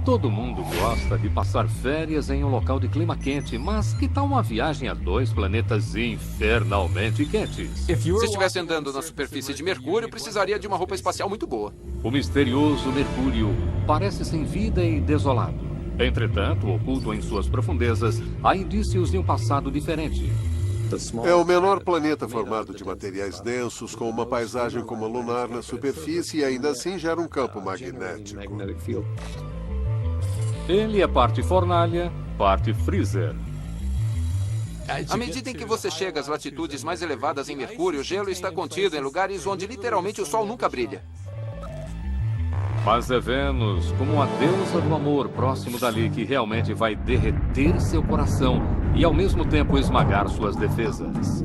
Todo mundo gosta de passar férias em um local de clima quente, mas que tal uma viagem a 2 planetas infernalmente quentes? Se estivesse andando na superfície de Mercúrio, precisaria de uma roupa espacial muito boa. O misterioso Mercúrio parece sem vida e desolado. Entretanto, oculto em suas profundezas, há indícios de um passado diferente. É o menor planeta formado de materiais densos, com uma paisagem como a lunar na superfície e ainda assim gera um campo magnético. Ele é parte fornalha, parte freezer. À medida em que você chega às latitudes mais elevadas em Mercúrio, o gelo está contido em lugares onde literalmente o Sol nunca brilha. Mas é Vênus, como uma deusa do amor próximo dali, que realmente vai derreter seu coração e ao mesmo tempo esmagar suas defesas.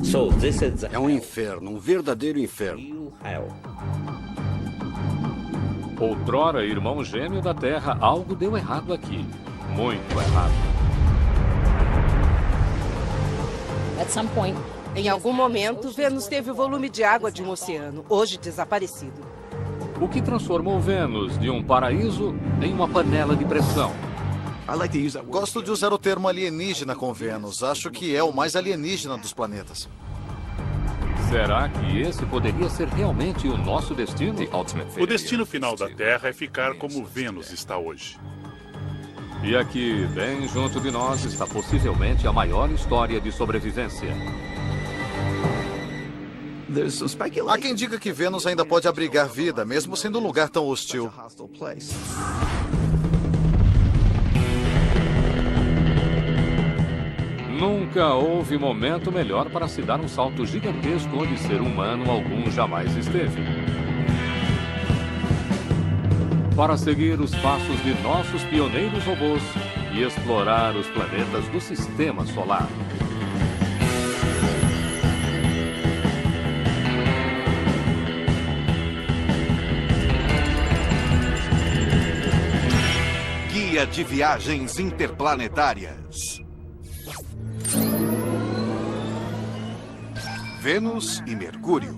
É um inferno, um verdadeiro inferno. Outrora irmão gêmeo da Terra, algo deu errado aqui. Muito errado. Em algum momento, Vênus teve o volume de água de um oceano, hoje desaparecido. O que transformou Vênus de um paraíso em uma panela de pressão. Gosto de usar o termo alienígena com Vênus. Acho que é o mais alienígena dos planetas. Será que esse poderia ser realmente o nosso destino? O destino final da Terra é ficar como Vênus está hoje. E aqui, bem junto de nós, está possivelmente a maior história de sobrevivência. Há quem diga que Vênus ainda pode abrigar vida, mesmo sendo um lugar tão hostil. Nunca houve momento melhor para se dar um salto gigantesco onde ser humano algum jamais esteve. Para seguir os passos de nossos pioneiros robôs e explorar os planetas do Sistema Solar. Guia de Viagens Interplanetárias. Vênus e Mercúrio.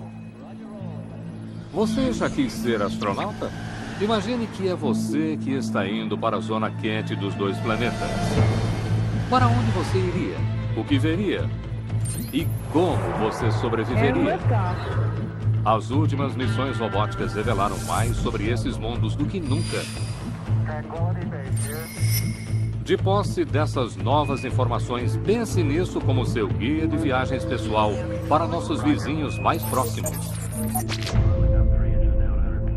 Você já quis ser astronauta? Imagine que é você que está indo para a zona quente dos 2 planetas. Para onde você iria? O que veria? E como você sobreviveria? As últimas missões robóticas revelaram mais sobre esses mundos do que nunca. De posse dessas novas informações, pense nisso como seu guia de viagens pessoal para nossos vizinhos mais próximos.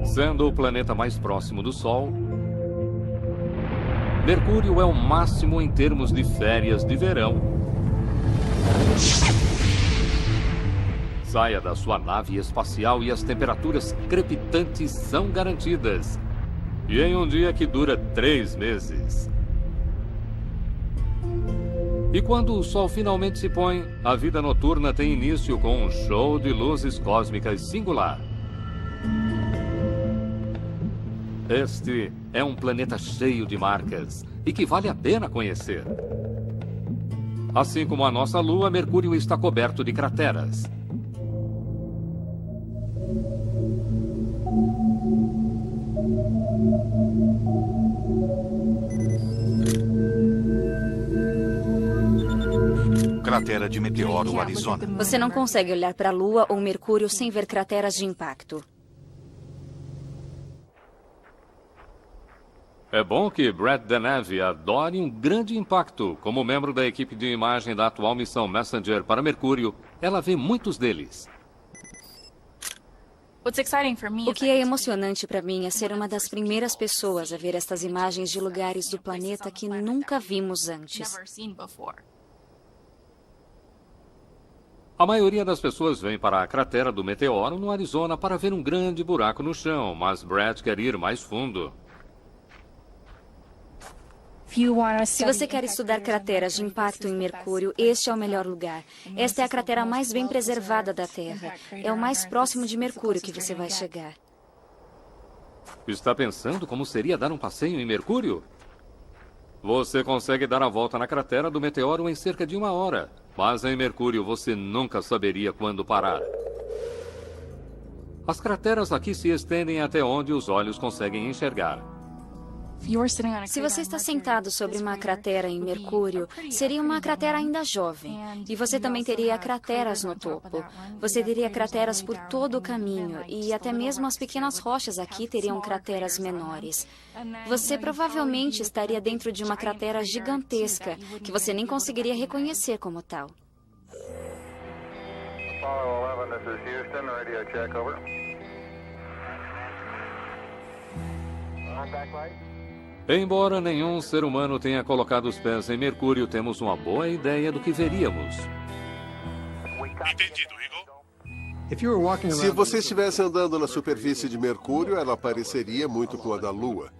Sendo o planeta mais próximo do Sol, Mercúrio é o máximo em termos de férias de verão. Saia da sua nave espacial e as temperaturas crepitantes são garantidas. E em um dia que dura 3 meses. E quando o Sol finalmente se põe, a vida noturna tem início com um show de luzes cósmicas singular. Este é um planeta cheio de marcas e que vale a pena conhecer. Assim como a nossa Lua, Mercúrio está coberto de crateras. Cratera de meteoro, Arizona. Você não consegue olhar para a Lua ou Mercúrio sem ver crateras de impacto. É bom que Brad Denevy adore um grande impacto. Como membro da equipe de imagem da atual missão Messenger para Mercúrio, ela vê muitos deles. O que é emocionante para mim é ser uma das primeiras pessoas a ver estas imagens de lugares do planeta que nunca vimos antes. A maioria das pessoas vem para a cratera do meteoro no Arizona para ver um grande buraco no chão, mas Brad quer ir mais fundo. Se você quer estudar crateras de impacto em Mercúrio, este é o melhor lugar. Esta é a cratera mais bem preservada da Terra. É o mais próximo de Mercúrio que você vai chegar. Está pensando como seria dar um passeio em Mercúrio? Você consegue dar a volta na cratera do meteoro em cerca de 1 hora. Mas em Mercúrio você nunca saberia quando parar. As crateras aqui se estendem até onde os olhos conseguem enxergar. Se você está sentado sobre uma cratera em Mercúrio, seria uma cratera ainda jovem. E você também teria crateras no topo. Você teria crateras por todo o caminho. E até mesmo as pequenas rochas aqui teriam crateras menores. Você provavelmente estaria dentro de uma cratera gigantesca, que você nem conseguiria reconhecer como tal. Apollo 11, this is Houston, radio check, over. Contact light. Embora nenhum ser humano tenha colocado os pés em Mercúrio, temos uma boa ideia do que veríamos. Entendido, Eagle. Se você estivesse andando na superfície de Mercúrio, ela pareceria muito com a da Lua.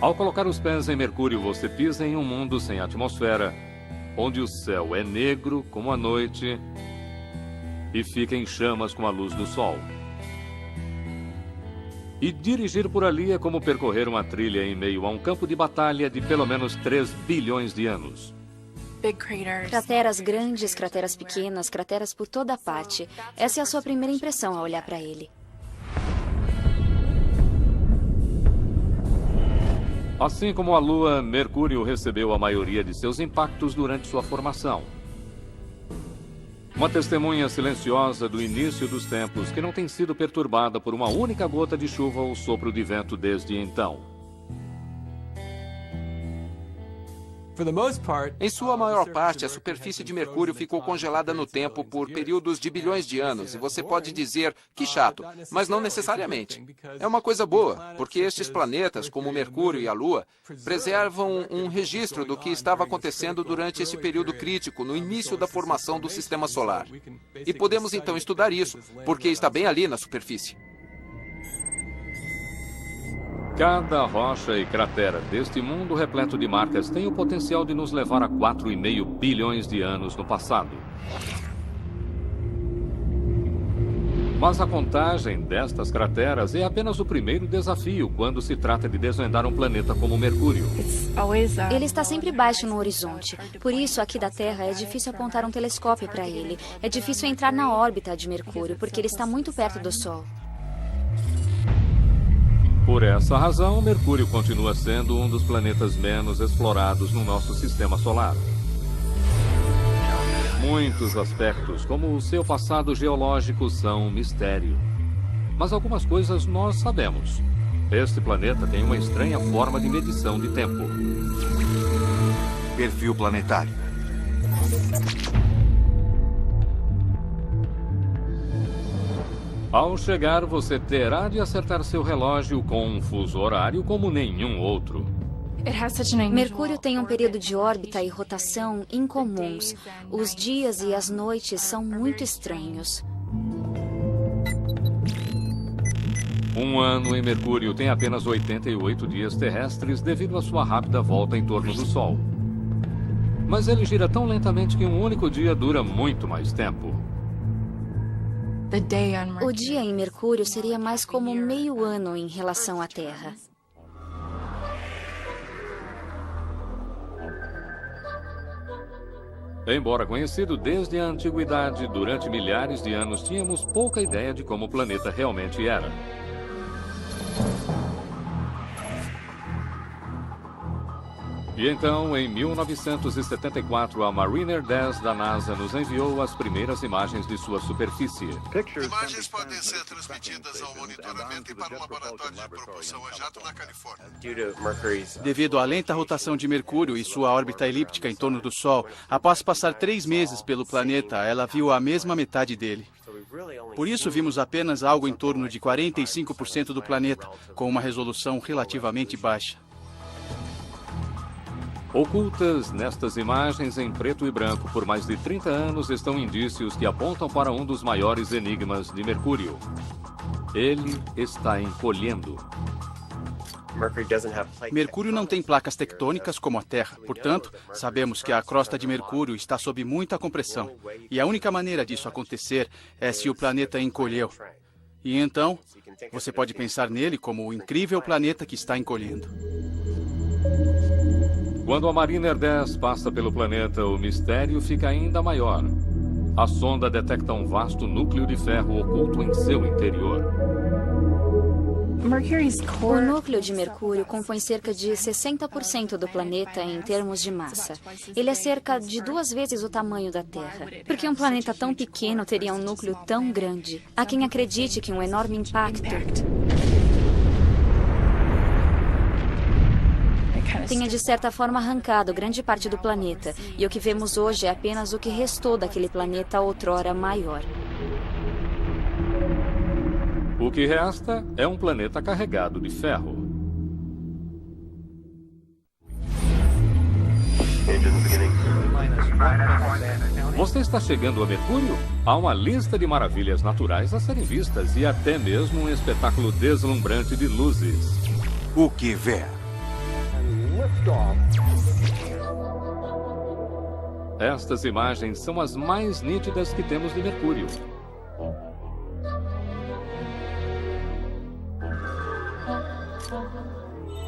Ao colocar os pés em Mercúrio, você pisa em um mundo sem atmosfera, onde o céu é negro como a noite e fica em chamas com a luz do sol. E dirigir por ali é como percorrer uma trilha em meio a um campo de batalha de pelo menos 3 bilhões de anos. Crateras grandes, crateras pequenas, crateras por toda a parte. Essa é a sua primeira impressão ao olhar para ele. Assim como a Lua, Mercúrio recebeu a maioria de seus impactos durante sua formação. Uma testemunha silenciosa do início dos tempos que não tem sido perturbada por uma única gota de chuva ou sopro de vento desde então. Em sua maior parte, a superfície de Mercúrio ficou congelada no tempo por períodos de bilhões de anos, e você pode dizer que chato, mas não necessariamente. É uma coisa boa, porque estes planetas, como Mercúrio e a Lua, preservam um registro do que estava acontecendo durante esse período crítico, no início da formação do Sistema Solar. E podemos então estudar isso, porque está bem ali na superfície. Cada rocha e cratera deste mundo repleto de marcas tem o potencial de nos levar a 4,5 bilhões de anos no passado. Mas a contagem destas crateras é apenas o primeiro desafio quando se trata de desvendar um planeta como Mercúrio. Ele está sempre baixo no horizonte. Por isso, aqui da Terra, é difícil apontar um telescópio para ele. É difícil entrar na órbita de Mercúrio, porque ele está muito perto do Sol. Por essa razão, Mercúrio continua sendo um dos planetas menos explorados no nosso sistema solar. Muitos aspectos, como o seu passado geológico, são um mistério. Mas algumas coisas nós sabemos. Este planeta tem uma estranha forma de medição de tempo. Perfil planetário. Ao chegar, você terá de acertar seu relógio com um fuso horário como nenhum outro. Mercúrio tem um período de órbita e rotação incomuns. Os dias e as noites são muito estranhos. Um ano em Mercúrio tem apenas 88 dias terrestres devido à sua rápida volta em torno do Sol. Mas ele gira tão lentamente que um único dia dura muito mais tempo. O dia em Mercúrio seria mais como meio ano em relação à Terra. Embora conhecido desde a antiguidade, durante milhares de anos tínhamos pouca ideia de como o planeta realmente era. E então, em 1974, a Mariner 10 da NASA nos enviou as primeiras imagens de sua superfície. Imagens podem ser transmitidas ao monitoramento e para o laboratório de propulsão a jato na Califórnia. Devido à lenta rotação de Mercúrio e sua órbita elíptica em torno do Sol, após passar 3 meses pelo planeta, ela viu a mesma metade dele. Por isso, vimos apenas algo em torno de 45% do planeta, com uma resolução relativamente baixa. Ocultas nestas imagens em preto e branco por mais de 30 anos estão indícios que apontam para um dos maiores enigmas de Mercúrio. Ele está encolhendo. Mercúrio não tem placas tectônicas como a Terra. Portanto, sabemos que a crosta de Mercúrio está sob muita compressão. E a única maneira disso acontecer é se o planeta encolheu. E então, você pode pensar nele como o incrível planeta que está encolhendo. Quando a Mariner 10 passa pelo planeta, o mistério fica ainda maior. a sonda detecta um vasto núcleo de ferro oculto em seu interior. O núcleo de Mercúrio compõe cerca de 60% do planeta em termos de massa. Ele é cerca de 2 vezes o tamanho da Terra. Por que um planeta tão pequeno teria um núcleo tão grande? Há quem acredite que um enorme impacto tenha de certa forma arrancado grande parte do planeta, e o que vemos hoje é apenas o que restou daquele planeta outrora maior. O que resta é um planeta carregado de ferro. Você está chegando a Mercúrio? Há uma lista de maravilhas naturais a serem vistas e até mesmo um espetáculo deslumbrante de luzes. O que vê? Estas imagens são as mais nítidas que temos de Mercúrio.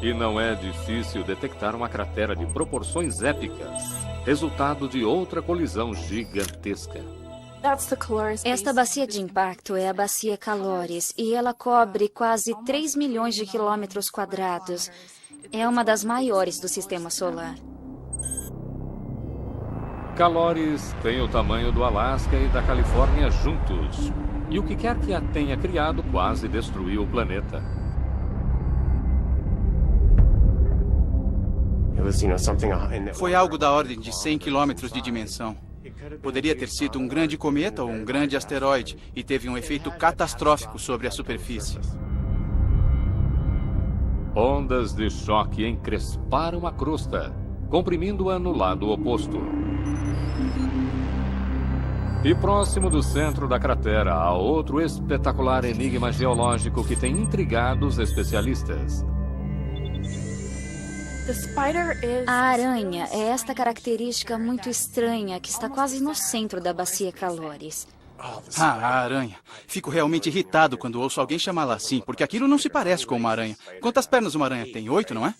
E não é difícil detectar uma cratera de proporções épicas, resultado de outra colisão gigantesca. Esta bacia de impacto é a bacia Calores e ela cobre quase 3 milhões de quilômetros quadrados. É uma das maiores do sistema solar. Calores tem o tamanho do Alasca e da Califórnia juntos. E o que quer que a tenha criado quase destruiu o planeta. Foi algo da ordem de 100 quilômetros de dimensão. Poderia ter sido um grande cometa ou um grande asteroide e teve um efeito catastrófico sobre a superfície. Ondas de choque encresparam a crosta, comprimindo-a no lado oposto. E próximo do centro da cratera há outro espetacular enigma geológico que tem intrigado os especialistas. A aranha é esta característica muito estranha que está quase no centro da bacia Calores. Ah, a aranha. Fico realmente irritado quando ouço alguém chamá-la assim, porque aquilo não se parece com uma aranha. Quantas pernas uma aranha tem? 8, não é?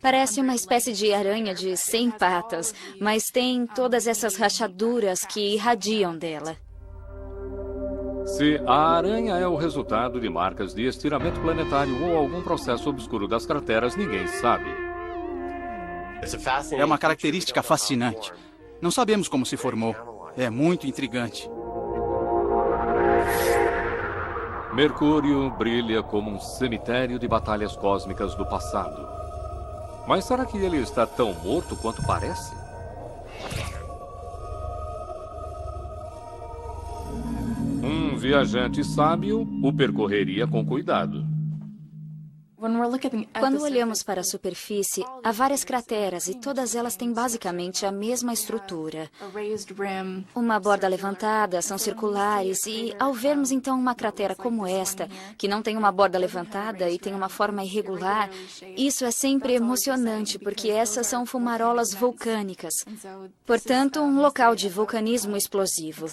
Parece uma espécie de aranha de 100 patas, mas tem todas essas rachaduras que irradiam dela. Se a aranha é o resultado de marcas de estiramento planetário ou algum processo obscuro das crateras, ninguém sabe. É uma característica fascinante. Não sabemos como se formou. É muito intrigante. Mercúrio brilha como um cemitério de batalhas cósmicas do passado. Mas será que ele está tão morto quanto parece? Um viajante sábio o percorreria com cuidado. Quando olhamos para a superfície, há várias crateras e todas elas têm basicamente a mesma estrutura. Uma borda levantada, são circulares e, ao vermos então uma cratera como esta, que não tem uma borda levantada e tem uma forma irregular, isso é sempre emocionante, porque essas são fumarolas vulcânicas. Portanto, um local de vulcanismo explosivo.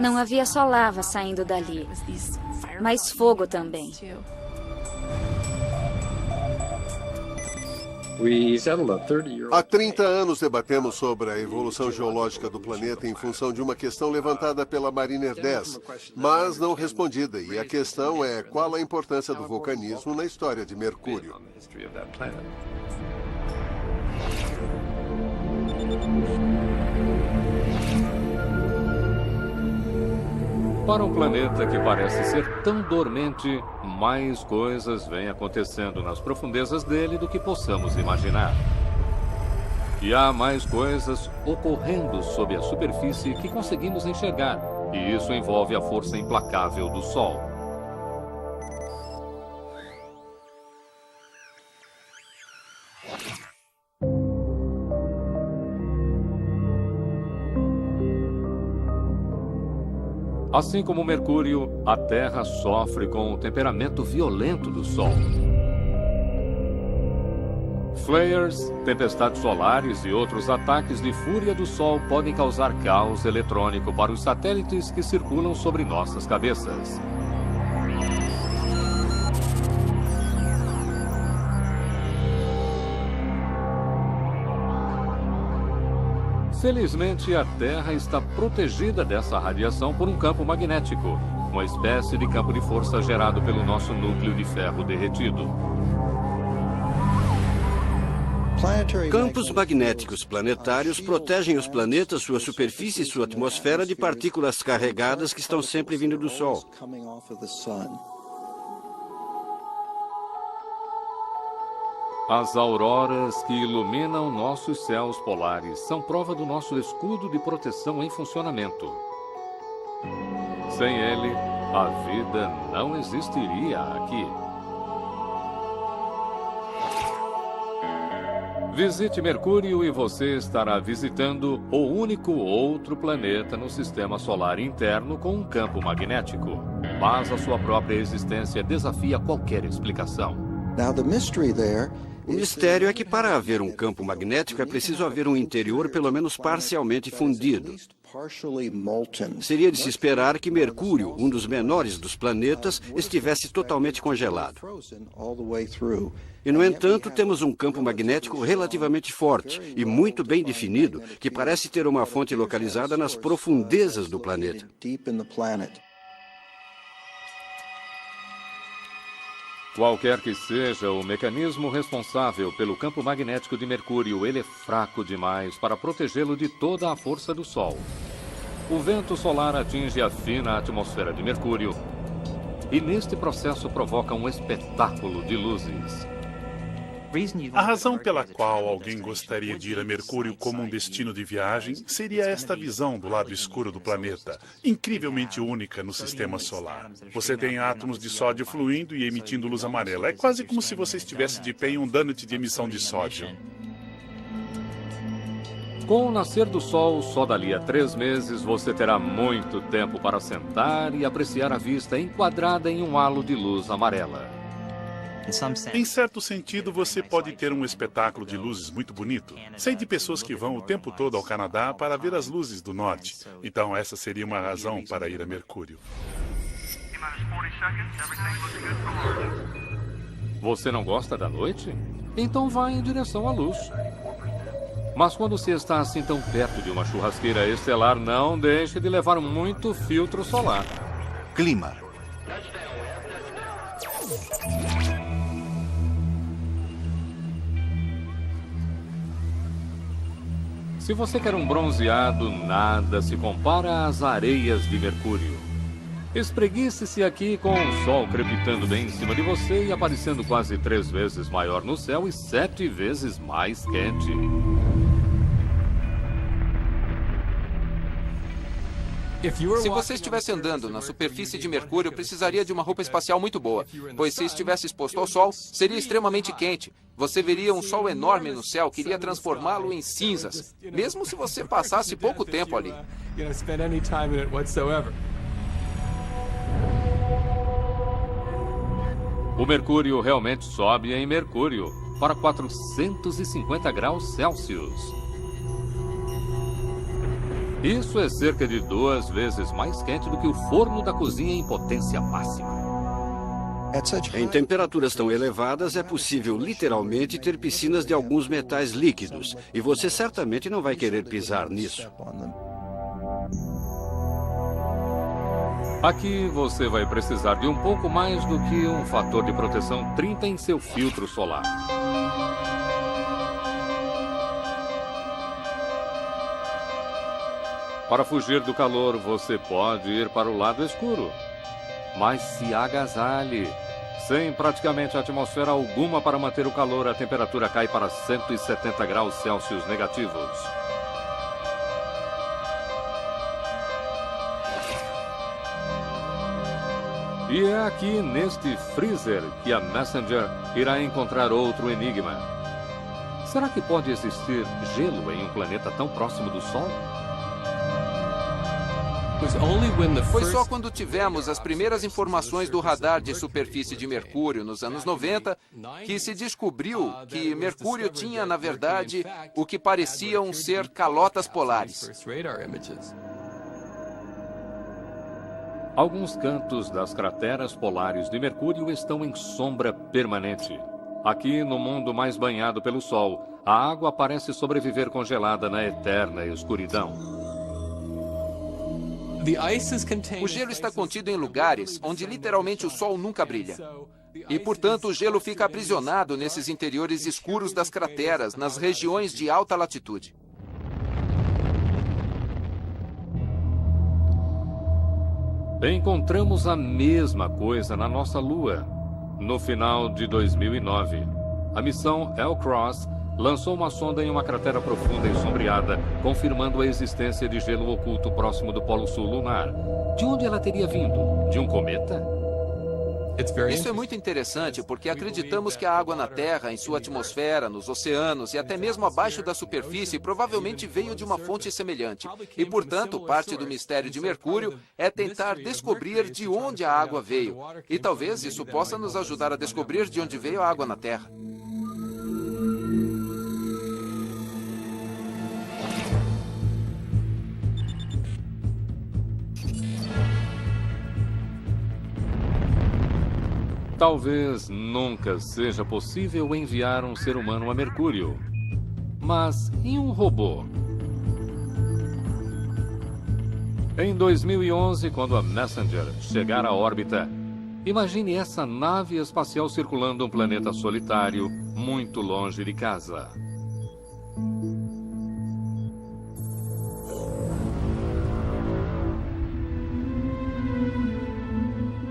Não havia só lava saindo dali, mas fogo também. Há 30 anos debatemos sobre a evolução geológica do planeta em função de uma questão levantada pela Mariner 10, mas não respondida. E a questão é: qual a importância do vulcanismo na história de Mercúrio? Para um planeta que parece ser tão dormente, mais coisas vêm acontecendo nas profundezas dele do que possamos imaginar. E há mais coisas ocorrendo sob a superfície que conseguimos enxergar, e isso envolve a força implacável do Sol. Assim como Mercúrio, a Terra sofre com o temperamento violento do Sol. Flares, tempestades solares e outros ataques de fúria do Sol podem causar caos eletrônico para os satélites que circulam sobre nossas cabeças. Felizmente, a Terra está protegida dessa radiação por um campo magnético, uma espécie de campo de força gerado pelo nosso núcleo de ferro derretido. Campos magnéticos planetários protegem os planetas, sua superfície e sua atmosfera de partículas carregadas que estão sempre vindo do Sol. As auroras que iluminam nossos céus polares são prova do nosso escudo de proteção em funcionamento. Sem ele, a vida não existiria aqui. Visite Mercúrio e você estará visitando o único outro planeta no sistema solar interno com um campo magnético. Mas a sua própria existência desafia qualquer explicação. O mistério é que para haver um campo magnético é preciso haver um interior pelo menos parcialmente fundido. Seria de se esperar que Mercúrio, um dos menores dos planetas, estivesse totalmente congelado. E, no entanto, temos um campo magnético relativamente forte e muito bem definido, que parece ter uma fonte localizada nas profundezas do planeta. Qualquer que seja o mecanismo responsável pelo campo magnético de Mercúrio, ele é fraco demais para protegê-lo de toda a força do Sol. O vento solar atinge a fina atmosfera de Mercúrio e, neste processo, provoca um espetáculo de luzes. A razão pela qual alguém gostaria de ir a Mercúrio como um destino de viagem seria esta visão do lado escuro do planeta, incrivelmente única no sistema solar. Você tem átomos de sódio fluindo e emitindo luz amarela. É quase como se você estivesse de pé em um donut de emissão de sódio. Com o nascer do Sol, só dali a 3 meses, você terá muito tempo para sentar e apreciar a vista enquadrada em um halo de luz amarela. Em certo sentido, você pode ter um espetáculo de luzes muito bonito. Sei de pessoas que vão o tempo todo ao Canadá para ver as luzes do norte. Então, essa seria uma razão para ir a Mercúrio. Você não gosta da noite? Então vá em direção à luz. Mas quando você está assim tão perto de uma churrasqueira estelar, não deixe de levar muito filtro solar. Clima. Se você quer um bronzeado, nada se compara às areias de Mercúrio. Espreguice-se aqui com o sol crepitando bem em cima de você e aparecendo quase 3 vezes maior no céu e 7 vezes mais quente. Se você estivesse andando na superfície de Mercúrio, precisaria de uma roupa espacial muito boa, pois se estivesse exposto ao sol, seria extremamente quente. Você veria um sol enorme no céu que iria transformá-lo em cinzas, mesmo se você passasse pouco tempo ali. O mercúrio realmente sobe em Mercúrio para 450 graus Celsius. Isso é cerca de 2 vezes mais quente do que o forno da cozinha em potência máxima. Em temperaturas tão elevadas, é possível literalmente ter piscinas de alguns metais líquidos, e você certamente não vai querer pisar nisso. Aqui você vai precisar de um pouco mais do que um fator de proteção 30 em seu filtro solar. Para fugir do calor, você pode ir para o lado escuro. Mas se agasalhe. Sem praticamente atmosfera alguma para manter o calor, a temperatura cai para 170 graus Celsius negativos. E é aqui, neste freezer, que a Messenger irá encontrar outro enigma. Será que pode existir gelo em um planeta tão próximo do Sol? Foi só quando tivemos as primeiras informações do radar de superfície de Mercúrio nos anos 90 que se descobriu que Mercúrio tinha, na verdade, o que pareciam ser calotas polares. Alguns cantos das crateras polares de Mercúrio estão em sombra permanente. Aqui, no mundo mais banhado pelo sol, a água parece sobreviver congelada na eterna escuridão. O gelo está contido em lugares onde literalmente o sol nunca brilha. E, portanto, o gelo fica aprisionado nesses interiores escuros das crateras, nas regiões de alta latitude. Encontramos a mesma coisa na nossa Lua. No final de 2009, a missão L-Cross lançou uma sonda em uma cratera profunda e sombreada, confirmando a existência de gelo oculto próximo do Polo Sul lunar. De onde ela teria vindo? De um cometa? Isso é muito interessante porque acreditamos que a água na Terra, em sua atmosfera, nos oceanos e até mesmo abaixo da superfície provavelmente veio de uma fonte semelhante. E, portanto, parte do mistério de Mercúrio é tentar descobrir de onde a água veio. E talvez isso possa nos ajudar a descobrir de onde veio a água na Terra. Talvez nunca seja possível enviar um ser humano a Mercúrio. Mas e um robô? Em 2011, quando a Messenger chegar à órbita, imagine essa nave espacial circulando um planeta solitário, muito longe de casa.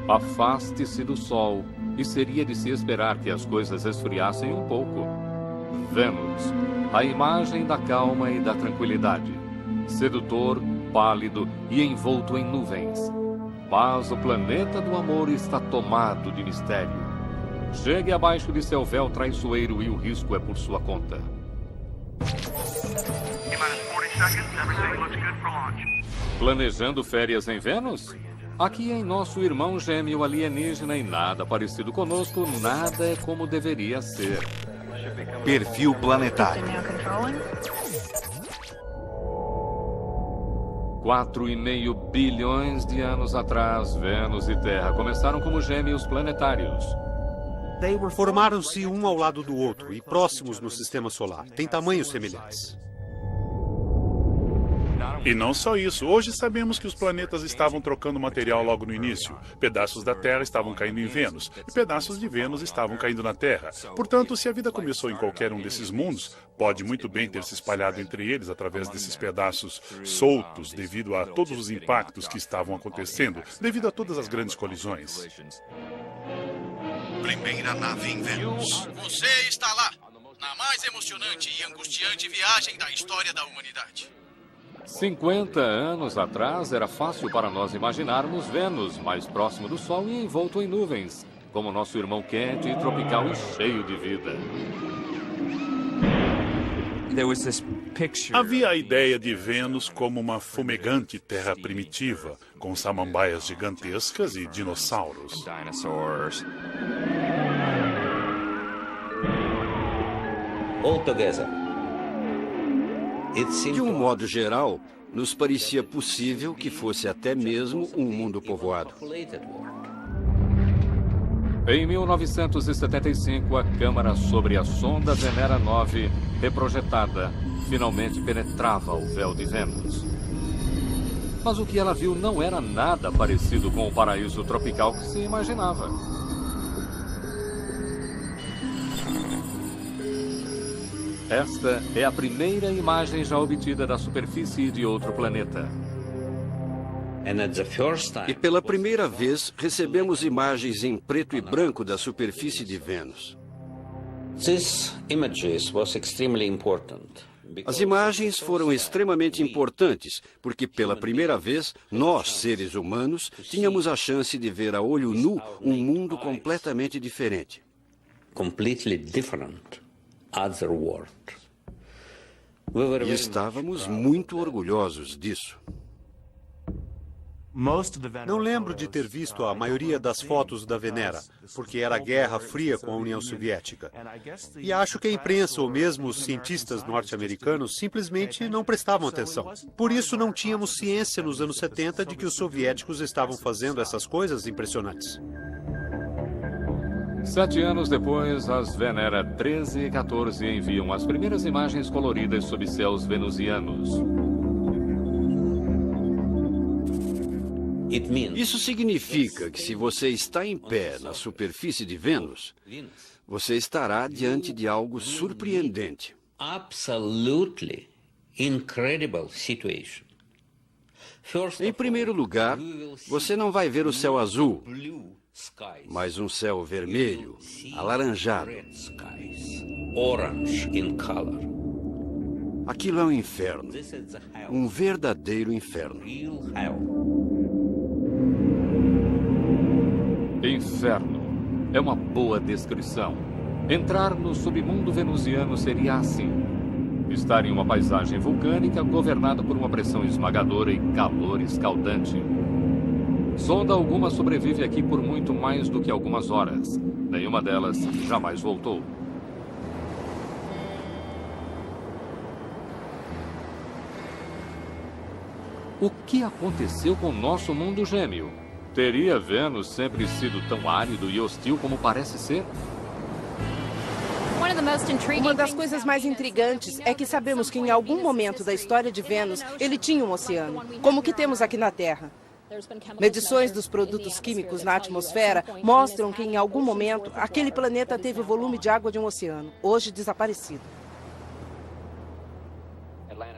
Afaste-se do Sol e seria de se esperar que as coisas esfriassem um pouco. Vênus, a imagem da calma e da tranquilidade. Sedutor, pálido e envolto em nuvens. Mas o planeta do amor está tomado de mistério. Chegue abaixo de seu véu traiçoeiro e o risco é por sua conta. Planejando férias em Vênus? Aqui em nosso irmão gêmeo alienígena e nada parecido conosco, nada é como deveria ser. Perfil planetário. 4,5 bilhões de anos atrás, Vênus e Terra começaram como gêmeos planetários. Formaram-se um ao lado do outro e próximos no sistema solar. Têm tamanhos semelhantes. E não só isso, hoje sabemos que os planetas estavam trocando material logo no início. Pedaços da Terra estavam caindo em Vênus, e pedaços de Vênus estavam caindo na Terra. Portanto, se a vida começou em qualquer um desses mundos, pode muito bem ter se espalhado entre eles através desses pedaços soltos devido a todos os impactos que estavam acontecendo, devido a todas as grandes colisões. Primeira nave em Vênus. Você está lá, na mais emocionante e angustiante viagem da história da humanidade. 50 anos atrás, era fácil para nós imaginarmos Vênus mais próximo do Sol e envolto em nuvens, como nosso irmão quente e tropical e cheio de vida. Havia a ideia de Vênus como uma fumegante terra primitiva, com samambaias gigantescas e dinossauros. De um modo geral, nos parecia possível que fosse até mesmo um mundo povoado. Em 1975, a câmara sobre a sonda Venera 9, reprojetada, finalmente penetrava o véu de Vênus. Mas o que ela viu não era nada parecido com o paraíso tropical que se imaginava. Esta é a primeira imagem já obtida da superfície de outro planeta. E pela primeira vez, recebemos imagens em preto e branco da superfície de Vênus. As imagens foram extremamente importantes, porque pela primeira vez, nós, seres humanos, tínhamos a chance de ver a olho nu um mundo completamente diferente. E estávamos muito orgulhosos disso. Não lembro de ter visto a maioria das fotos da Venera, porque era Guerra Fria com a União Soviética. E acho que a imprensa ou mesmo os cientistas norte-americanos simplesmente não prestavam atenção. Por isso não tínhamos ciência nos anos 70 de que os soviéticos estavam fazendo essas coisas impressionantes. 7 anos depois, as Venera 13 e 14 enviam as primeiras imagens coloridas sob céus venusianos. Isso significa que se você está em pé na superfície de Vênus, você estará diante de algo surpreendente. Absolutely incredible situation. Em primeiro lugar, você não vai ver o céu azul, mas um céu vermelho, alaranjado. Orange in color. Aquilo é um inferno, um verdadeiro inferno. Inferno é uma boa descrição. Entrar no submundo venusiano seria assim: estar em uma paisagem vulcânica governada por uma pressão esmagadora e calor escaldante. Sonda alguma sobrevive aqui por muito mais do que algumas horas. Nenhuma delas jamais voltou. O que aconteceu com nosso mundo gêmeo? Teria Vênus sempre sido tão árido e hostil como parece ser? Uma das coisas mais intrigantes é que sabemos que em algum momento da história de Vênus ele tinha um oceano, como o que temos aqui na Terra. Medições dos produtos químicos na atmosfera mostram que em algum momento aquele planeta teve o volume de água de um oceano, hoje desaparecido.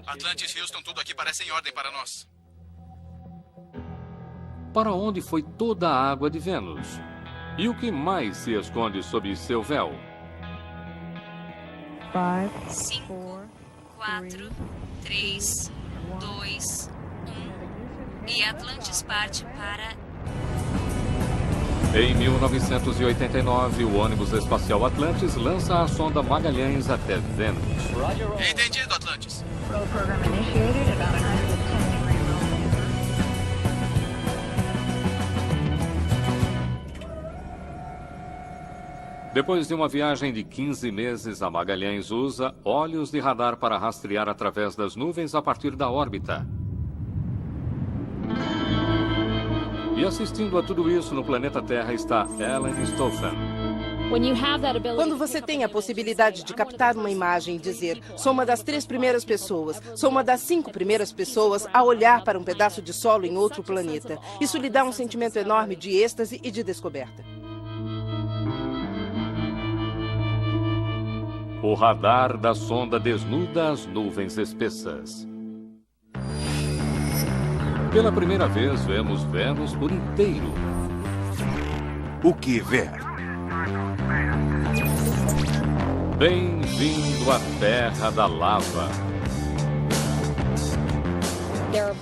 Atlantis, Houston, tudo aqui parece em ordem para nós. Para onde foi toda a água de Vênus? E o que mais se esconde sob seu véu? 5, 4, 3, 2, 1. E Atlantis parte para... Em 1989, o ônibus espacial Atlantis lança a sonda Magalhães até Vênus. Entendido, Atlantis. Depois de uma viagem de 15 meses, a Magalhães usa olhos de radar para rastrear através das nuvens a partir da órbita. E assistindo a tudo isso no planeta Terra está Ellen Stofan. Quando você tem a possibilidade de captar uma imagem e dizer: sou uma das 3 primeiras pessoas, sou uma das 5 primeiras pessoas a olhar para um pedaço de solo em outro planeta, isso lhe dá um sentimento enorme de êxtase e de descoberta. O radar da sonda desnuda as nuvens espessas. Pela primeira vez, vemos Vênus por inteiro. O que ver? Bem-vindo à Terra da Lava.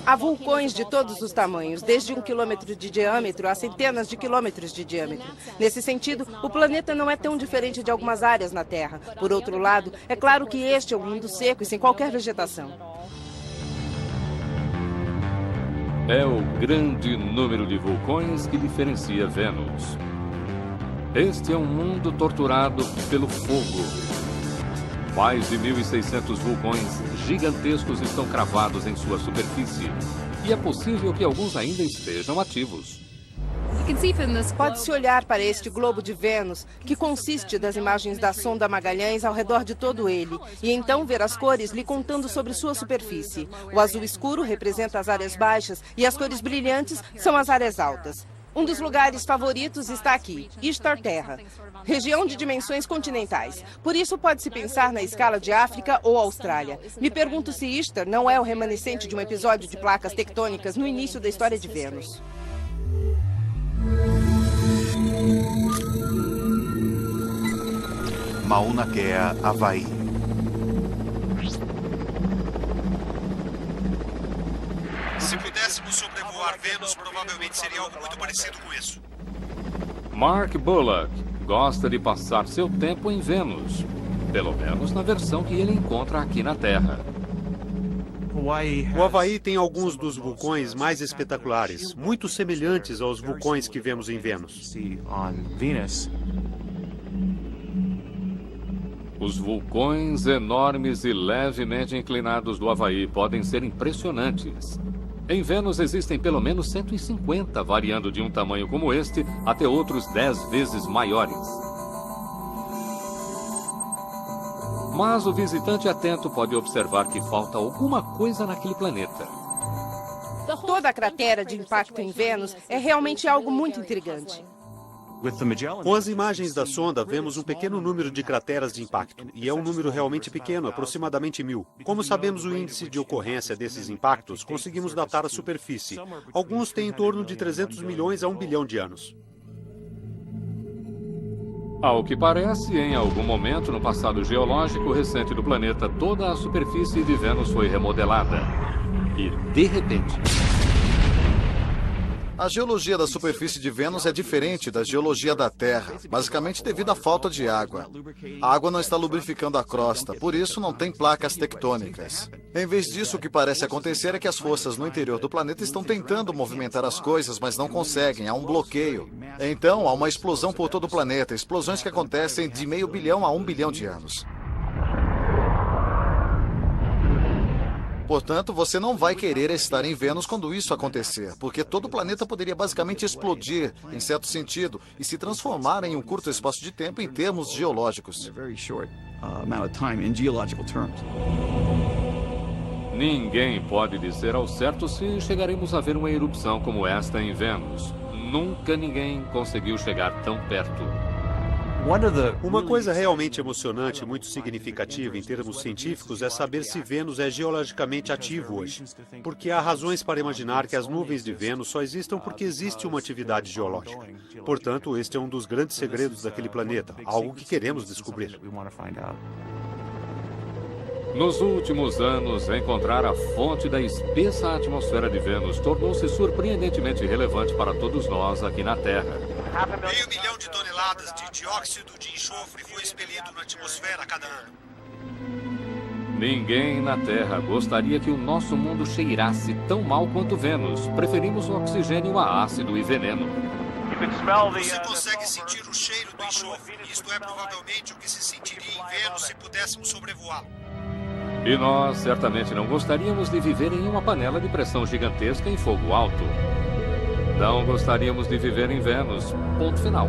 Há vulcões de todos os tamanhos, desde 1 quilômetro de diâmetro a centenas de quilômetros de diâmetro. Nesse sentido, o planeta não é tão diferente de algumas áreas na Terra. Por outro lado, é claro que este é um mundo seco e sem qualquer vegetação. É o grande número de vulcões que diferencia Vênus. Este é um mundo torturado pelo fogo. Mais de 1.600 vulcões gigantescos estão cravados em sua superfície. E é possível que alguns ainda estejam ativos. Pode-se olhar para este globo de Vênus, que consiste das imagens da sonda Magalhães ao redor de todo ele, e então ver as cores lhe contando sobre sua superfície. O azul escuro representa as áreas baixas e as cores brilhantes são as áreas altas. Um dos lugares favoritos está aqui, Ishtar Terra, região de dimensões continentais. Por isso pode-se pensar na escala de África ou Austrália. Me pergunto se Ishtar não é o remanescente de um episódio de placas tectônicas no início da história de Vênus. Mauna Kea, Havaí. Se pudéssemos sobrevoar Vênus, provavelmente seria algo muito parecido com isso. Mark Bullock gosta de passar seu tempo em Vênus, pelo menos na versão que ele encontra aqui na Terra. O Havaí tem alguns dos vulcões mais espetaculares, muito semelhantes aos vulcões que vemos em Vênus. Os vulcões enormes e levemente inclinados do Havaí podem ser impressionantes. Em Vênus existem pelo menos 150, variando de um tamanho como este até outros 10 vezes maiores. Mas o visitante atento pode observar que falta alguma coisa naquele planeta. Toda a cratera de impacto em Vênus é realmente algo muito intrigante. Com as imagens da sonda, vemos um pequeno número de crateras de impacto, e é um número realmente pequeno, aproximadamente 1000. Como sabemos o índice de ocorrência desses impactos, conseguimos datar a superfície. Alguns têm em torno de 300 milhões a 1 bilhão de anos. Ao que parece, em algum momento no passado geológico recente do planeta, toda a superfície de Vênus foi remodelada. E, de repente... A geologia da superfície de Vênus é diferente da geologia da Terra, basicamente devido à falta de água. A água não está lubrificando a crosta, por isso não tem placas tectônicas. Em vez disso, o que parece acontecer é que as forças no interior do planeta estão tentando movimentar as coisas, mas não conseguem, há um bloqueio. Então, há uma explosão por todo o planeta, explosões que acontecem de meio bilhão a 1 bilhão de anos. Portanto, você não vai querer estar em Vênus quando isso acontecer, porque todo o planeta poderia basicamente explodir, em certo sentido, e se transformar em um curto espaço de tempo em termos geológicos. Ninguém pode dizer ao certo se chegaremos a ver uma erupção como esta em Vênus. Nunca ninguém conseguiu chegar tão perto. Uma coisa realmente emocionante e muito significativa em termos científicos é saber se Vênus é geologicamente ativo hoje. Porque há razões para imaginar que as nuvens de Vênus só existam porque existe uma atividade geológica. Portanto, este é um dos grandes segredos daquele planeta, algo que queremos descobrir. Nos últimos anos, encontrar a fonte da espessa atmosfera de Vênus tornou-se surpreendentemente relevante para todos nós aqui na Terra. 500 milhões de toneladas de dióxido de enxofre foi expelido na atmosfera a cada ano. Ninguém na Terra gostaria que o nosso mundo cheirasse tão mal quanto Vênus. Preferimos o oxigênio a ácido e veneno. Você consegue sentir o cheiro do enxofre. Isto é provavelmente o que se sentiria em Vênus se pudéssemos sobrevoá-lo. E nós certamente não gostaríamos de viver em uma panela de pressão gigantesca em fogo alto. Não gostaríamos de viver em Vênus. Ponto final.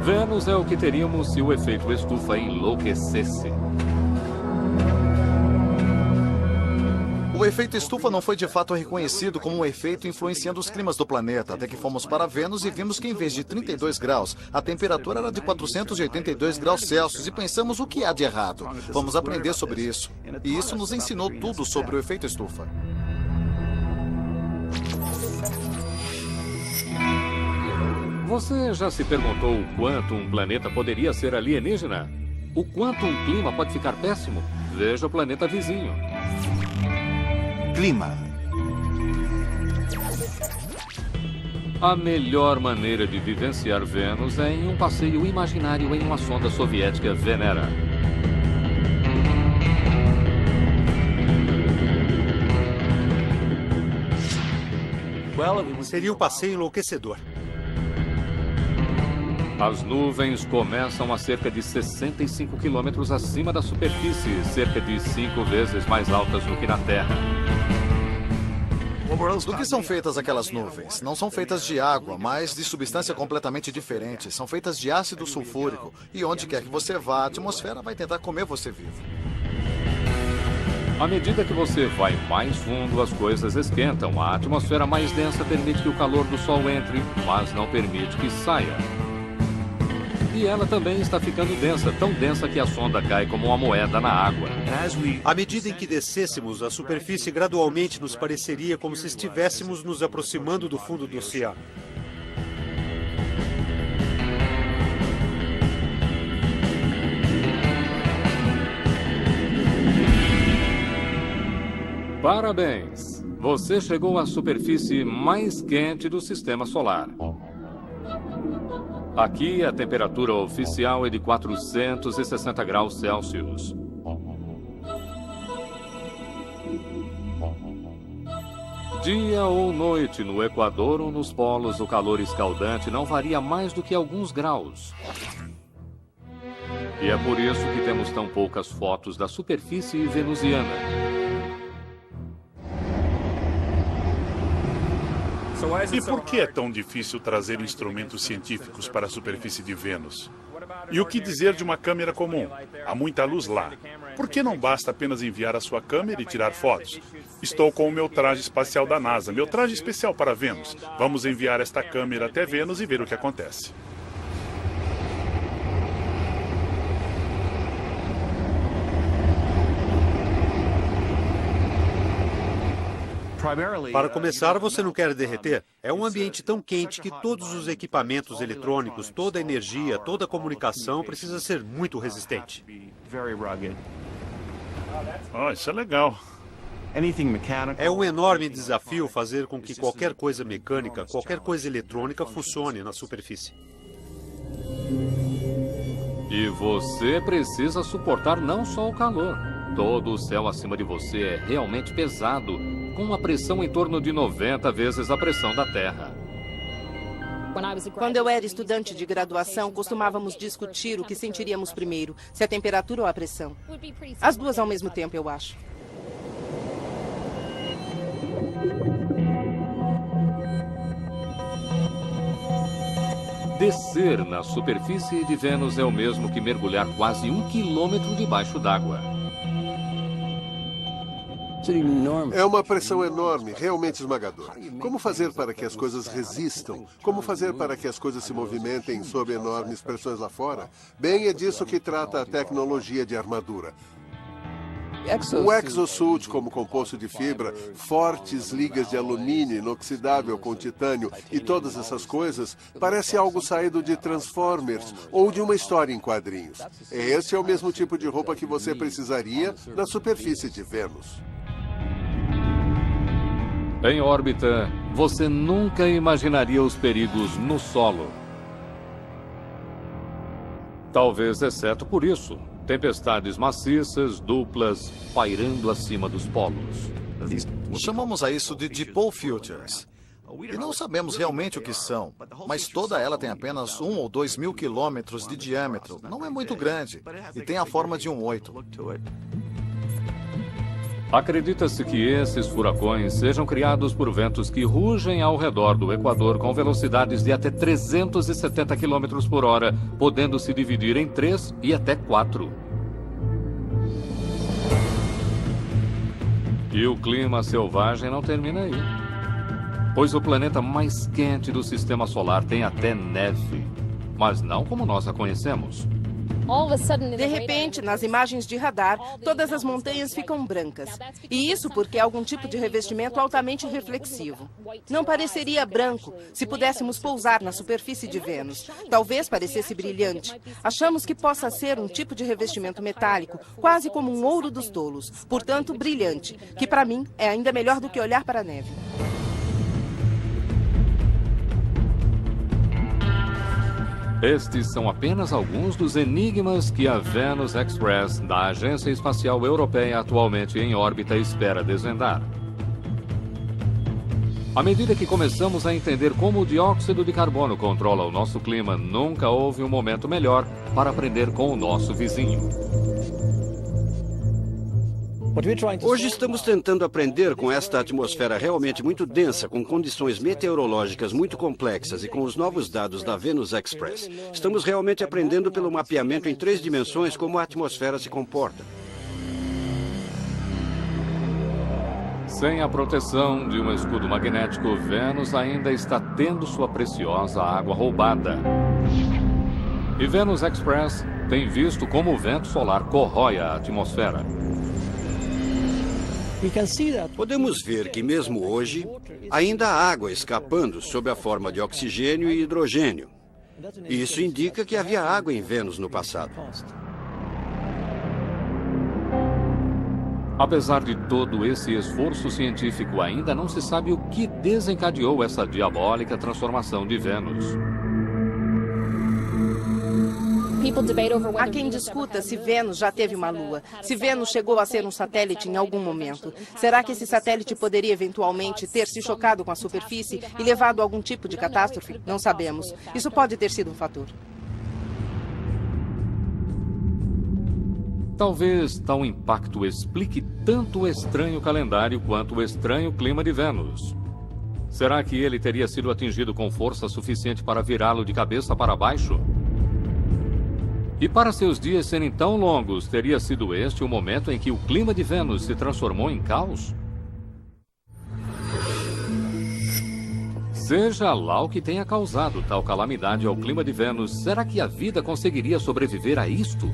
Vênus é o que teríamos se o efeito estufa enlouquecesse. O efeito estufa não foi de fato reconhecido como um efeito influenciando os climas do planeta, até que fomos para Vênus e vimos que em vez de 32 graus, a temperatura era de 482 graus Celsius e pensamos o que há de errado. Vamos aprender sobre isso. E isso nos ensinou tudo sobre o efeito estufa. Você já se perguntou o quanto um planeta poderia ser alienígena? O quanto um clima pode ficar péssimo? Veja o planeta vizinho. Clima. A melhor maneira de vivenciar Vênus é em um passeio imaginário em uma sonda soviética Venera. Seria um passeio enlouquecedor. As nuvens começam a cerca de 65 quilômetros acima da superfície, cerca de 5 vezes mais altas do que na Terra. Do que são feitas aquelas nuvens? Não são feitas de água, mas de substância completamente diferente. São feitas de ácido sulfúrico. E onde quer que você vá, a atmosfera vai tentar comer você vivo. À medida que você vai mais fundo, as coisas esquentam. A atmosfera mais densa permite que o calor do Sol entre, mas não permite que saia. E ela também está ficando densa, tão densa que a sonda cai como uma moeda na água. À medida em que descêssemos, a superfície gradualmente nos pareceria como se estivéssemos nos aproximando do fundo do oceano. Parabéns! Você chegou à superfície mais quente do Sistema Solar. Aqui, a temperatura oficial é de 460 graus Celsius. Dia ou noite, no Equador ou nos polos, o calor escaldante não varia mais do que alguns graus. E é por isso que temos tão poucas fotos da superfície venusiana. E por que é tão difícil trazer instrumentos científicos para a superfície de Vênus? E o que dizer de uma câmera comum? Há muita luz lá. Por que não basta apenas enviar a sua câmera e tirar fotos? Estou com o meu traje espacial da NASA, meu traje especial para Vênus. Vamos enviar esta câmera até Vênus e ver o que acontece. Para começar, você não quer derreter? É um ambiente tão quente que todos os equipamentos eletrônicos, toda a energia, toda a comunicação precisa ser muito resistente. Oh, isso é legal. É um enorme desafio fazer com que qualquer coisa mecânica, qualquer coisa eletrônica funcione na superfície. E você precisa suportar não só o calor. Todo o céu acima de você é realmente pesado, com uma pressão em torno de 90 vezes a pressão da Terra. Quando eu era estudante de graduação, costumávamos discutir o que sentiríamos primeiro, se a temperatura ou a pressão. As duas ao mesmo tempo, eu acho. Descer na superfície de Vênus é o mesmo que mergulhar quase 1 quilômetro debaixo d'água. É uma pressão enorme, realmente esmagadora. Como fazer para que as coisas resistam? Como fazer para que as coisas se movimentem sob enormes pressões lá fora? Bem, é disso que trata a tecnologia de armadura. O exosuit, como composto de fibra, fortes ligas de alumínio inoxidável com titânio e todas essas coisas, parece algo saído de Transformers ou de uma história em quadrinhos. Esse é o mesmo tipo de roupa que você precisaria na superfície de Vênus. Em órbita, você nunca imaginaria os perigos no solo. Talvez exceto por isso. Tempestades maciças, duplas, pairando acima dos polos. Chamamos a isso de Dipole Futures. E não sabemos realmente o que são, mas toda ela tem apenas 1 ou 2 mil quilômetros de diâmetro. Não é muito grande e tem a forma de um 8. Acredita-se que esses furacões sejam criados por ventos que rugem ao redor do Equador com velocidades de até 370 km por hora, podendo se dividir em 3 e até 4. E o clima selvagem não termina aí, pois o planeta mais quente do Sistema Solar tem até neve, mas não como nós a conhecemos. De repente, nas imagens de radar, todas as montanhas ficam brancas. E isso porque é algum tipo de revestimento altamente reflexivo. Não pareceria branco se pudéssemos pousar na superfície de Vênus. Talvez parecesse brilhante. Achamos que possa ser um tipo de revestimento metálico, quase como um ouro dos tolos. Portanto, brilhante, que para mim é ainda melhor do que olhar para a neve. Estes são apenas alguns dos enigmas que a Venus Express da Agência Espacial Europeia atualmente em órbita espera desvendar. À medida que começamos a entender como o dióxido de carbono controla o nosso clima, nunca houve um momento melhor para aprender com o nosso vizinho. Hoje estamos tentando aprender com esta atmosfera realmente muito densa, com condições meteorológicas muito complexas e com os novos dados da Venus Express. Estamos realmente aprendendo pelo mapeamento em 3 dimensões como a atmosfera se comporta. Sem a proteção de um escudo magnético, Vênus ainda está tendo sua preciosa água roubada. E Venus Express tem visto como o vento solar corrói a atmosfera. Podemos ver que, mesmo hoje, ainda há água escapando sob a forma de oxigênio e hidrogênio. Isso indica que havia água em Vênus no passado. Apesar de todo esse esforço científico, ainda não se sabe o que desencadeou essa diabólica transformação de Vênus. Há quem discuta se Vênus já teve uma lua, se Vênus chegou a ser um satélite em algum momento. Será que esse satélite poderia eventualmente ter se chocado com a superfície e levado a algum tipo de catástrofe? Não sabemos. Isso pode ter sido um fator. Talvez tal impacto explique tanto o estranho calendário quanto o estranho clima de Vênus. Será que ele teria sido atingido com força suficiente para virá-lo de cabeça para baixo? E para seus dias serem tão longos, teria sido este o momento em que o clima de Vênus se transformou em caos? Seja lá o que tenha causado tal calamidade ao clima de Vênus, será que a vida conseguiria sobreviver a isto?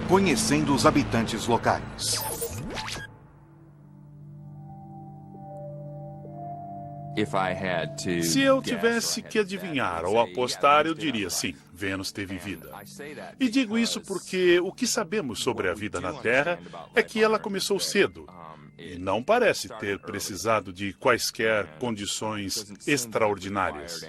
Conhecendo os habitantes locais. Se eu tivesse que adivinhar ou apostar, eu diria sim, Vênus teve vida. E digo isso porque o que sabemos sobre a vida na Terra é que ela começou cedo e não parece ter precisado de quaisquer condições extraordinárias.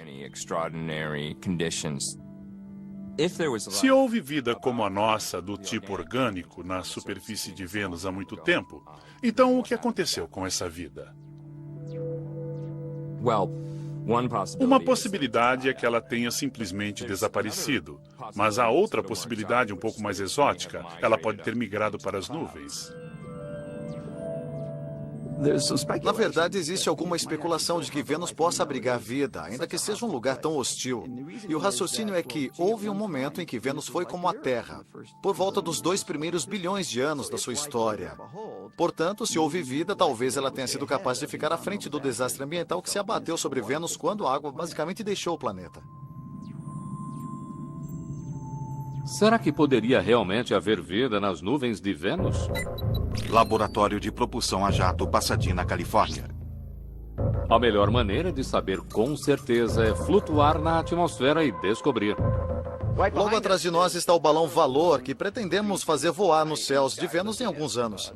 Se houve vida como a nossa, do tipo orgânico, na superfície de Vênus há muito tempo, então o que aconteceu com essa vida? Uma possibilidade é que ela tenha simplesmente desaparecido, mas a outra possibilidade, um pouco mais exótica, ela pode ter migrado para as nuvens. Na verdade, existe alguma especulação de que Vênus possa abrigar vida, ainda que seja um lugar tão hostil. E o raciocínio é que houve um momento em que Vênus foi como a Terra, por volta dos 2 primeiros bilhões de anos da sua história. Portanto, se houve vida, talvez ela tenha sido capaz de ficar à frente do desastre ambiental que se abateu sobre Vênus quando a água basicamente deixou o planeta. Será que poderia realmente haver vida nas nuvens de Vênus? Laboratório de Propulsão a Jato, Pasadena, Califórnia. A melhor maneira de saber com certeza é flutuar na atmosfera e descobrir. Logo atrás de nós está o balão Valor, que pretendemos fazer voar nos céus de Vênus em alguns anos.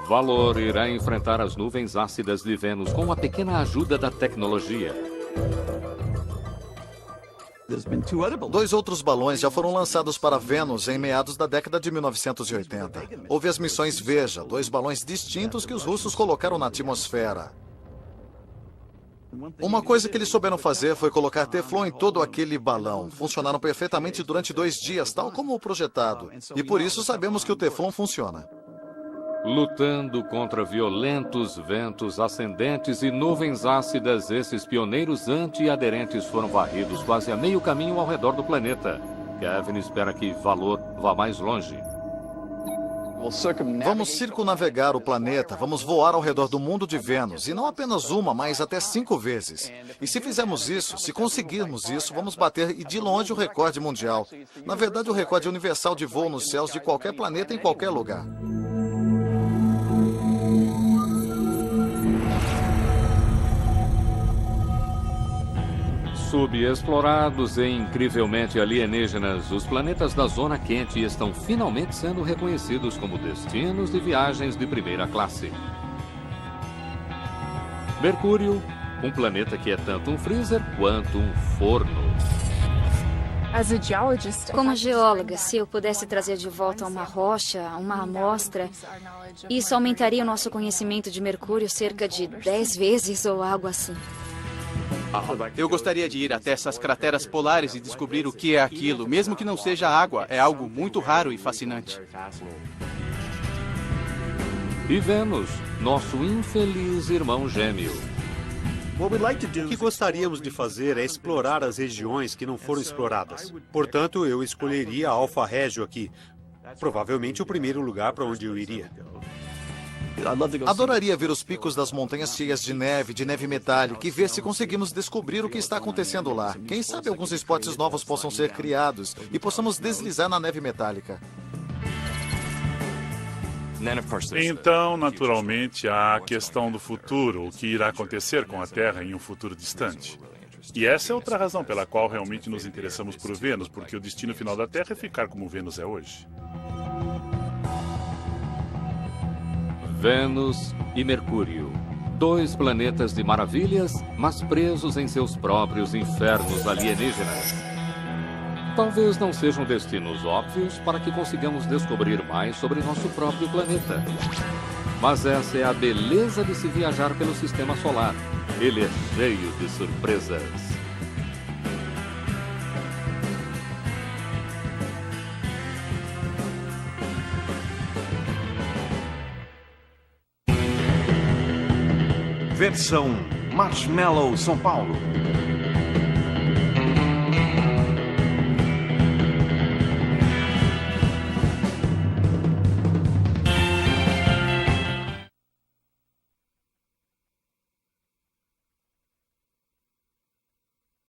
Valor irá enfrentar as nuvens ácidas de Vênus com a pequena ajuda da tecnologia. 2 outros balões já foram lançados para Vênus em meados da década de 1980. Houve as missões Veja, 2 balões distintos que os russos colocaram na atmosfera. Uma coisa que eles souberam fazer foi colocar teflon em todo aquele balão. Funcionaram perfeitamente durante 2 dias, tal como o projetado. E por isso sabemos que o teflon funciona. Lutando contra violentos ventos ascendentes e nuvens ácidas, esses pioneiros antiaderentes foram varridos quase a meio caminho ao redor do planeta. Kevin espera que Valor vá mais longe. Vamos circunnavegar o planeta, vamos voar ao redor do mundo de Vênus, e não apenas uma, mas até 5 vezes. E se fizermos isso, se conseguirmos isso, vamos bater e de longe o recorde mundial. Na verdade, o recorde universal de voo nos céus de qualquer planeta em qualquer lugar. Subexplorados e incrivelmente alienígenas, os planetas da Zona Quente estão finalmente sendo reconhecidos como destinos de viagens de primeira classe. Mercúrio, um planeta que é tanto um freezer quanto um forno. Como geóloga, se eu pudesse trazer de volta uma rocha, uma amostra, isso aumentaria o nosso conhecimento de Mercúrio cerca de 10 vezes ou algo assim. Eu gostaria de ir até essas crateras polares e descobrir o que é aquilo. Mesmo que não seja água, é algo muito raro e fascinante. E Vênus, nosso infeliz irmão gêmeo. O que gostaríamos de fazer é explorar as regiões que não foram exploradas. Portanto, eu escolheria Alfa Regio aqui. Provavelmente o primeiro lugar para onde eu iria. Adoraria ver os picos das montanhas cheias de neve metálica e ver se conseguimos descobrir o que está acontecendo lá. Quem sabe alguns spots novos possam ser criados e possamos deslizar na neve metálica. Então, naturalmente, há a questão do futuro, o que irá acontecer com a Terra em um futuro distante. E essa é outra razão pela qual realmente nos interessamos por Vênus, porque o destino final da Terra é ficar como Vênus é hoje. Vênus e Mercúrio, 2 planetas de maravilhas, mas presos em seus próprios infernos alienígenas. Talvez não sejam destinos óbvios para que consigamos descobrir mais sobre nosso próprio planeta. Mas essa é a beleza de se viajar pelo sistema solar. Ele é cheio de surpresas. Versão Marshmallow São Paulo.